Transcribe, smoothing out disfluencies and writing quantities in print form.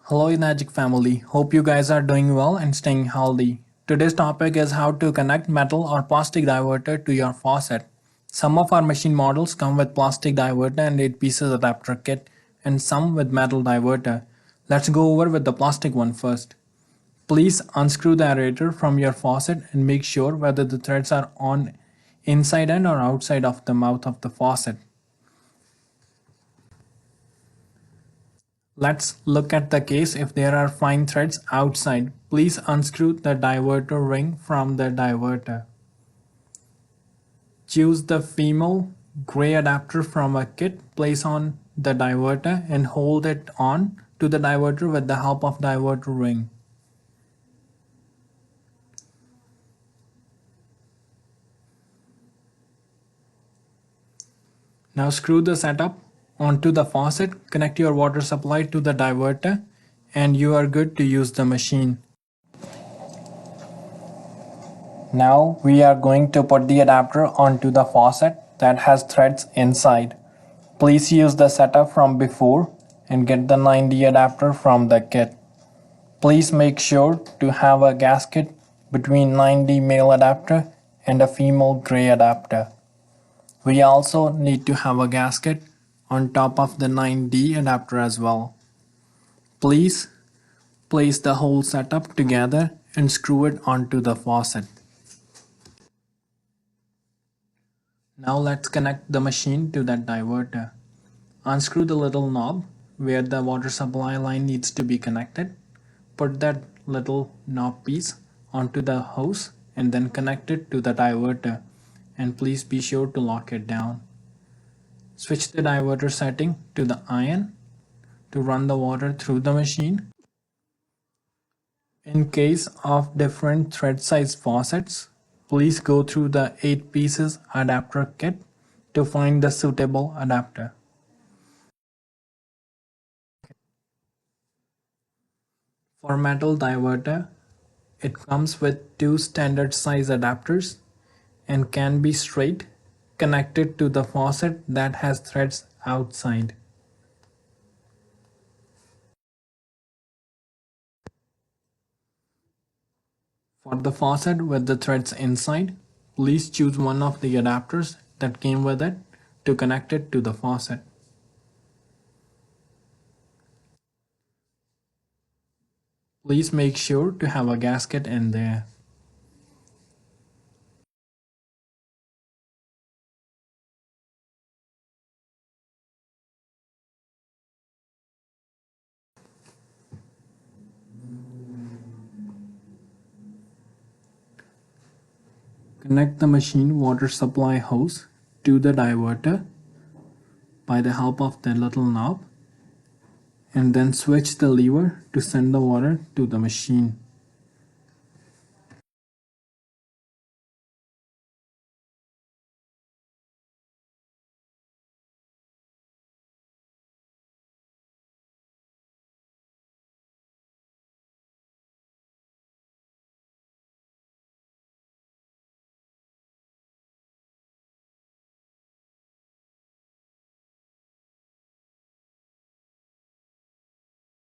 Hello Enagic family, hope you guys are doing well and staying healthy. Today's topic is how to connect metal or plastic diverter to your faucet. Some of our machine models come with plastic diverter and 8 pieces adapter kit and some with metal diverter. Let's go over with the plastic one first. Please unscrew the aerator from your faucet and make sure whether the threads are on inside and or outside of the mouth of the faucet. Let's look at the case if there are fine threads outside. Please unscrew the diverter ring from the diverter. Choose the female gray adapter from a kit, place on the diverter and hold it on to the diverter with the help of diverter ring. Now screw the setup onto the faucet, connect your water supply to the diverter and you are good to use the machine. Now we are going to put the adapter onto the faucet that has threads inside. Please use the setup from before and get the 9D adapter from the kit. Please make sure to have a gasket between 9D male adapter and a female gray adapter. We also need to have a gasket on top of the 9D adapter as well. Please place the whole setup together and screw it onto the faucet. Now let's connect the machine to that diverter. Unscrew the little knob where the water supply line needs to be connected. Put that little knob piece onto the hose and then connect it to the diverter. And please be sure to lock it down. Switch the diverter setting to the ion to run the water through the machine. In case of different thread size faucets, please go through the 8 pieces adapter kit to find the suitable adapter. For metal diverter, it comes with 2 standard size adapters and can be straight connected to the faucet that has threads outside. For the faucet with the threads inside, please choose one of the adapters that came with it to connect it to the faucet. Please make sure to have a gasket in there. Connect the machine water supply hose to the diverter by the help of the little knob and then switch the lever to send the water to the machine.